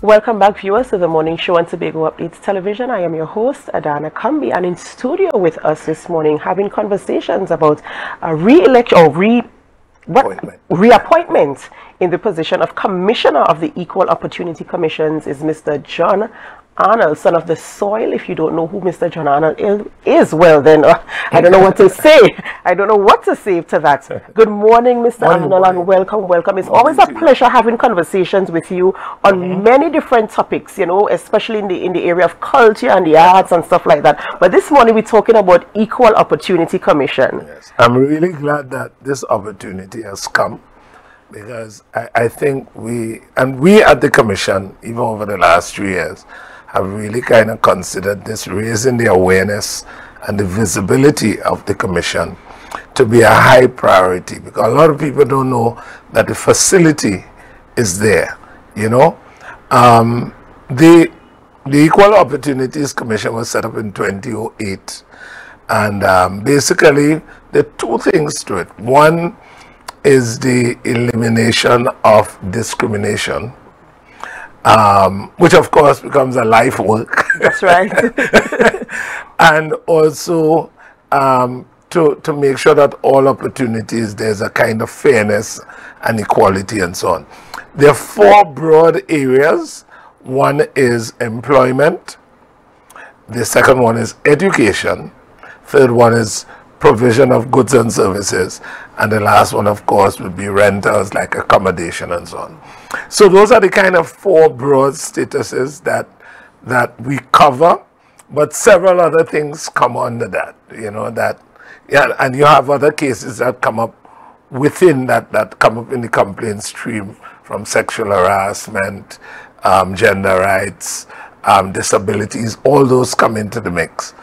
Welcome back, viewers, to the morning show on Tobago Updates Television. I am your host, Adanna Combie, and in studio with us this morning, having conversations about a reappointment in the position of Commissioner of the Equal Opportunity Commissions is Mr. John Arnold, son of the soil. If you don't know who Mr. John Arnold is, well then, I don't know what to say. I don't know what to say to that. Good morning, Mr. Arnold, and welcome. It's always a pleasure having conversations with you on many different topics, you know, especially in the area of culture and the arts and stuff like that. But this morning we're talking about Equal Opportunity Commission. Yes, I'm really glad that this opportunity has come, because I think we at the Commission, even over the last 3 years, have really kind of considered this, raising the awareness and the visibility of the Commission to be a high priority, because a lot of people don't know that the facility is there, you know. The Equal Opportunities Commission was set up in 2008, and basically there are two things to it. One is the elimination of discrimination, which of course becomes a life work. That's right. And also to make sure that all opportunities, there's a kind of fairness and equality and so on. There are four broad areas. One is employment. The second one is education. Third one is provision of goods and services, and the last one, of course, would be rentals, like accommodation and so on. So those are the kind of four broad statuses that we cover, but several other things come under that, you know, and you have other cases that come up within that come up in the complaint stream, from sexual harassment, gender rights, disabilities, all those come into the mix.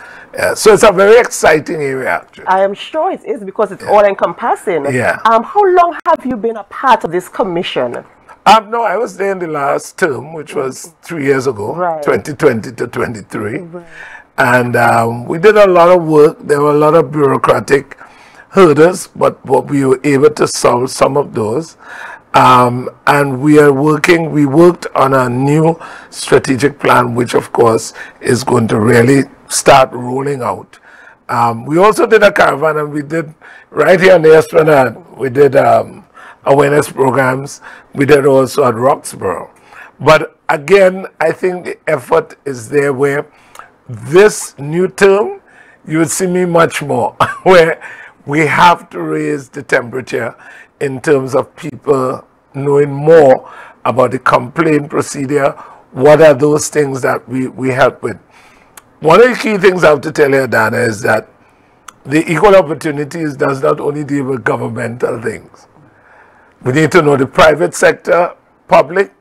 So it's a very exciting area, actually. I am sure it is, because it's all encompassing. Yeah. How long have you been a part of this commission? No, I was there in the last term, which was 3 years ago, right. 2020 to 23. Right. And we did a lot of work. There were a lot of bureaucratic hurdles, but we were able to solve some of those. And we worked on a new strategic plan, which of course is going to really start rolling out. We also did a caravan, and we did right here on the Esplanade, we did awareness programs. We did also at Roxborough. But again, I think the effort is there, where this new term, you would see me much more, where we have to raise the temperature in terms of people knowing more about the complaint procedure. What are those things that we help with? One of the key things I have to tell you, Dana, is that the Equal Opportunities does not only deal with governmental things. We need to know the private sector, public,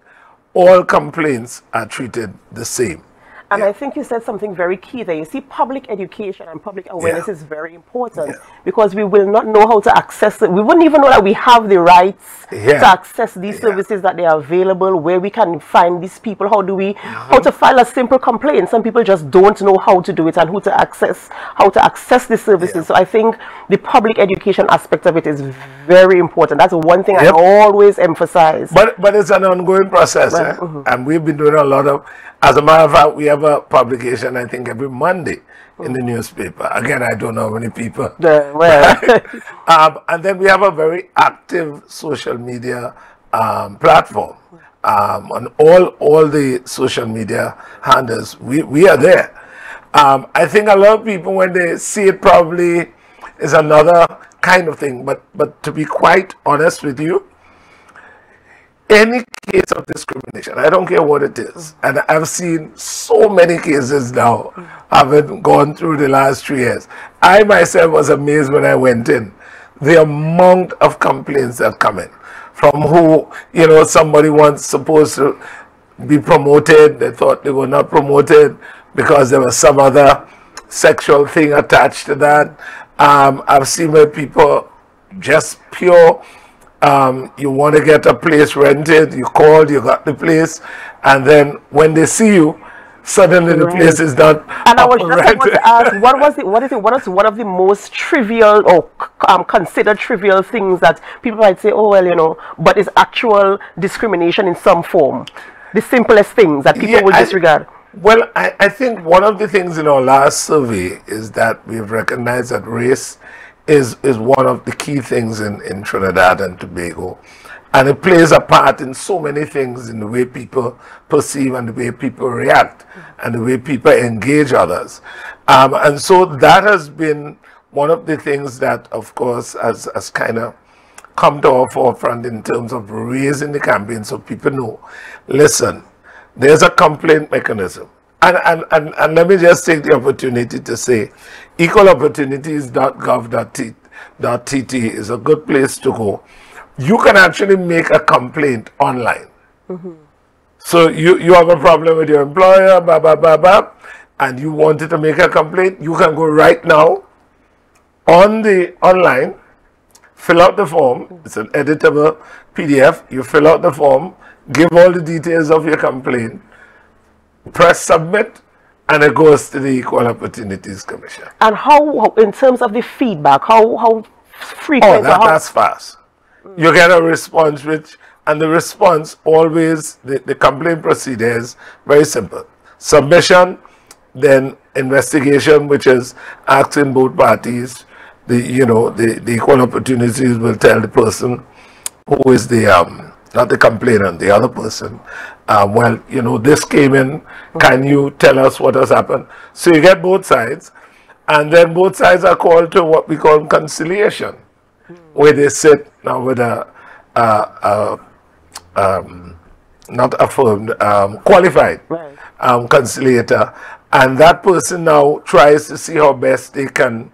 all complaints are treated the same. And I think you said something very key there. You see, public education and public awareness is very important, because we will not know how to access it. We wouldn't even know that we have the rights to access these services, that they are available, where we can find these people. How do we, how to file a simple complaint? Some people just don't know how to do it and how to access the services. So I think the public education aspect of it is very important. That's one thing I always emphasize. But it's an ongoing process, and we've been doing a lot of. As a matter of fact, we have a publication, I think, every Monday in the newspaper. Again, I don't know how many people. And then we have a very active social media platform. On all the social media handles, we are there. I think a lot of people, when they see it, probably is another kind of thing. But to be quite honest with you, any case of discrimination, I don't care what it is, and I've seen so many cases now, having gone through the last 3 years. I myself was amazed when I went in, the amount of complaints that come in, from who, you know, somebody once supposed to be promoted, they thought they were not promoted because there was some other sexual thing attached to that. I've seen where people just pure, you want to get a place rented, you called, you got the place, and then when they see you, suddenly the place is not. And I was just about to ask, what is one of the most trivial or considered trivial things that people might say, oh well, you know, but is actual discrimination in some form? the simplest things that people will disregard? Well, I think one of the things in our last survey is that we've recognized that race is one of the key things in Trinidad and Tobago. And it plays a part in so many things, in the way people perceive and the way people react and the way people engage others. And so that has been one of the things that, of course, has kind of come to our forefront in terms of raising the campaign, so people know, listen, there's a complaint mechanism. And let me just take the opportunity to say, equalopportunities.gov.tt is a good place to go. You can actually make a complaint online. So you have a problem with your employer, and you wanted to make a complaint, you can go right now on the online, fill out the form. It's an editable PDF. You fill out the form, give all the details of your complaint, press submit, and it goes to the Equal Opportunities Commission. And how in terms of the feedback, how frequent? Oh, that's fast. You get a response, and the response always, the complaint procedure is very simple. Submission, then investigation, which is asking both parties. The Equal Opportunities will tell the person who is the not the complainant, the other person, well, this came in, can you tell us what has happened? So you get both sides, and then both sides are called to what we call conciliation, where they sit now with not affirmed, qualified conciliator, and that person now tries to see how best they can,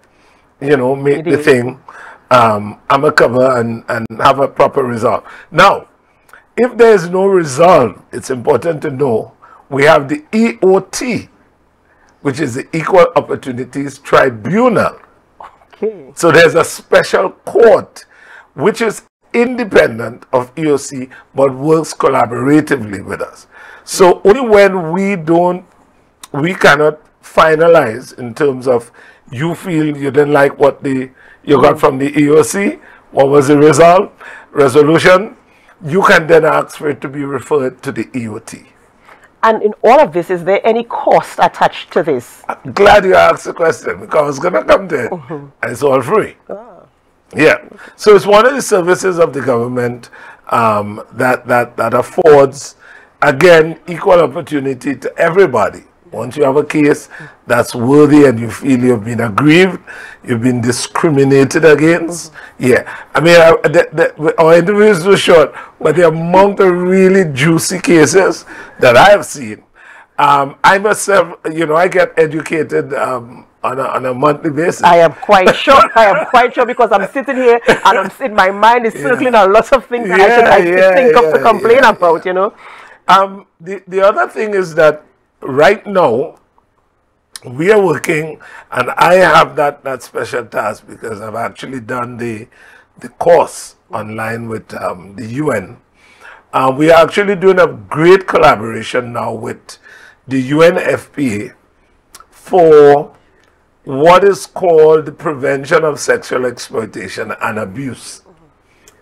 make the thing amicable and have a proper result. Now, if there is no result, it's important to know we have the EOT, which is the Equal Opportunities Tribunal. Okay. So there's a special court which is independent of EOC but works collaboratively with us. So only when we cannot finalize in terms of you feel you didn't like what you got from the EOC, what was the resolution, you can then ask for it to be referred to the EOT. And in all of this, is there any cost attached to this? I'm glad you asked the question, because I was going to come to it, and it's all free. Yeah. So it's one of the services of the government that affords, again, equal opportunity to everybody. Once you have a case that's worthy and you feel you've been aggrieved, you've been discriminated against, yeah. I mean, our interviews were short, but the amount of really juicy cases that I have seen, I myself, I get educated on a monthly basis. I am quite sure. I am quite sure, because I'm sitting here and my mind is circling a lot of things that I should think of to complain about, The other thing is that right now, we are working, and I have that special task because I've actually done the course online with the UN. We are actually doing a great collaboration now with the UNFPA for what is called the prevention of sexual exploitation and abuse,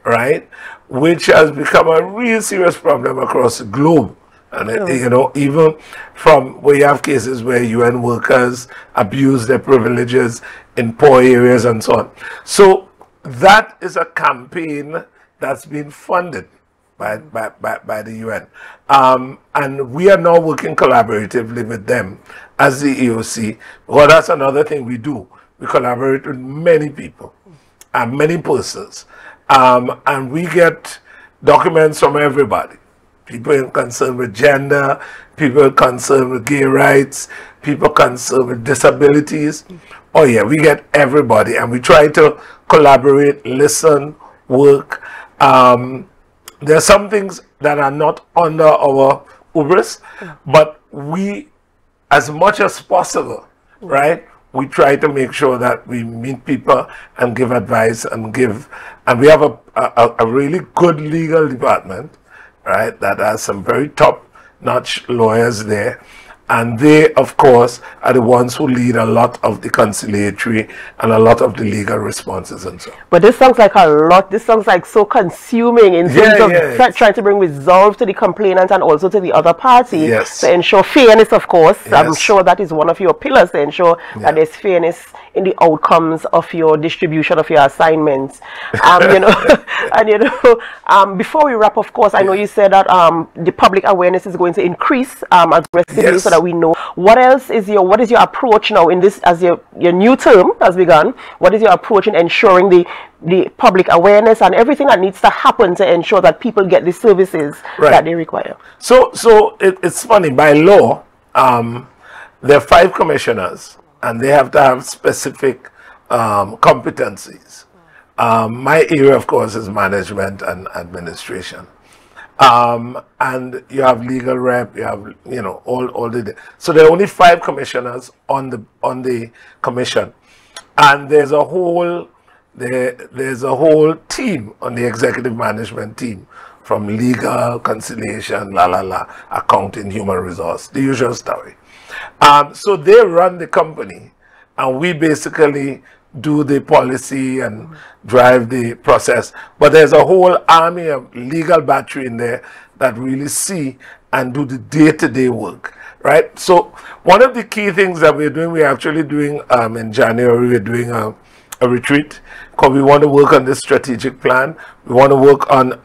right? Which has become a real serious problem across the globe. And even from where you have cases where UN workers abuse their privileges in poor areas and so on. So that is a campaign that's been funded by the UN. And we are now working collaboratively with them as the EOC. Well, that's another thing we do. We collaborate with many people and many persons. And we get documents from everybody. People concerned with gender, people concerned with gay rights, people concerned with disabilities. Oh yeah, we get everybody, and we try to collaborate, listen, work. There are some things that are not under our hubris, but we, as much as possible, right, we try to make sure that we meet people and give advice and we have a really good legal department, right, that has some very top-notch lawyers there. And they, of course, are the ones who lead a lot of the conciliatory and a lot of the legal responses and so on. But this sounds like a lot. This sounds like so consuming in terms of trying to bring resolve to the complainant and also to the other party. Yes. To ensure fairness, of course. Yes. I'm sure that is one of your pillars, to ensure that there's fairness in the outcomes of your distribution of your assignments. You know, and you know, before we wrap, of course, I know you said that the public awareness is going to increase aggressively, so that we know. What is your approach now in this, as your new term has begun? What is your approach in ensuring the public awareness and everything that needs to happen to ensure that people get the services that they require? So it's funny, by law, there are 5 commissioners, and they have to have specific competencies. My area, of course, is management and administration. And you have legal rep, you have, you know, all the, so there are only 5 commissioners on the commission, and there's a whole team on the executive management team, from legal, conciliation, accounting, human resource, the usual story. So they run the company, and we basically do the policy and drive the process. But there's a whole army of legal battery in there that really see and do the day-to-day work, right? So one of the key things that we're actually doing in January, we're doing a retreat, because we want to work on this strategic plan. We want to work on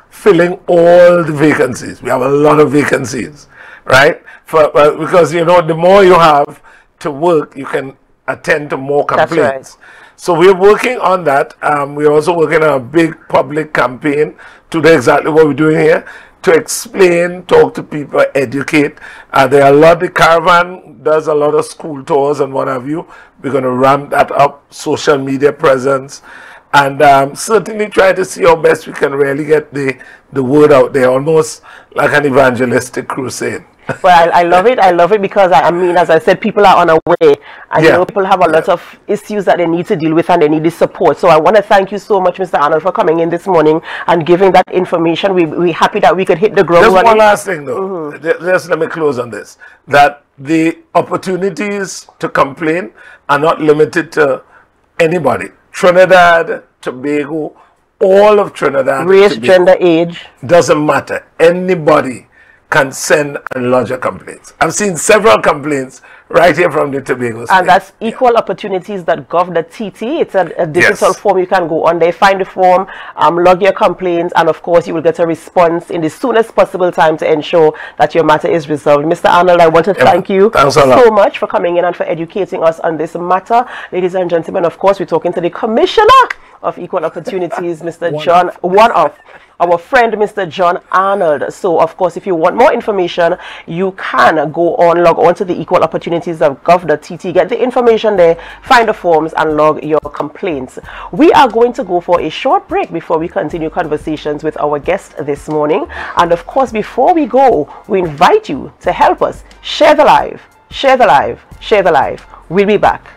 filling all the vacancies. We have a lot of vacancies, right? Because, you know, the more you have to work, you can attend to more complaints. That's right. So we're working on that. We're also working on a big public campaign to do exactly what we're doing here, to explain, talk to people, educate. There are a lot, the caravan does a lot of school tours and what have you. We're going to ramp that up, social media presence, and certainly try to see how best we can really get the word out there, almost like an evangelistic crusade. Well, I love it. I love it because, I mean, as I said, people are on a way, and you know, people have a lot of issues that they need to deal with, and they need the support. So I want to thank you so much, Mr. Arnold, for coming in this morning and giving that information. We're happy that we could hit the ground. Just one last thing, though. Just let me close on this. That the opportunities to complain are not limited to anybody. Trinidad, Tobago, all of Trinidad. Race, gender, age. Doesn't matter. Anybody can send and lodge a complaint. I've seen several complaints right here from the Tobago state. And that's equal opportunities.gov.tt. It's a digital form. You can go on there, find the form, log your complaints, and of course you will get a response in the soonest possible time to ensure that your matter is resolved. Mr. Arnold, I want to thank you so much for coming in and for educating us on this matter. Ladies and gentlemen, of course, we're talking to the Commissioner of Equal Opportunities, Mr. John, one of our friend, Mr. John Arnold. So, of course, if you want more information, you can go on, log on to the Equal Opportunities of gov.tt, get the information there, find the forms, and log your complaints. We are going to go for a short break before we continue conversations with our guest this morning. And, of course, before we go, we invite you to help us share the live, share the live, share the live. We'll be back.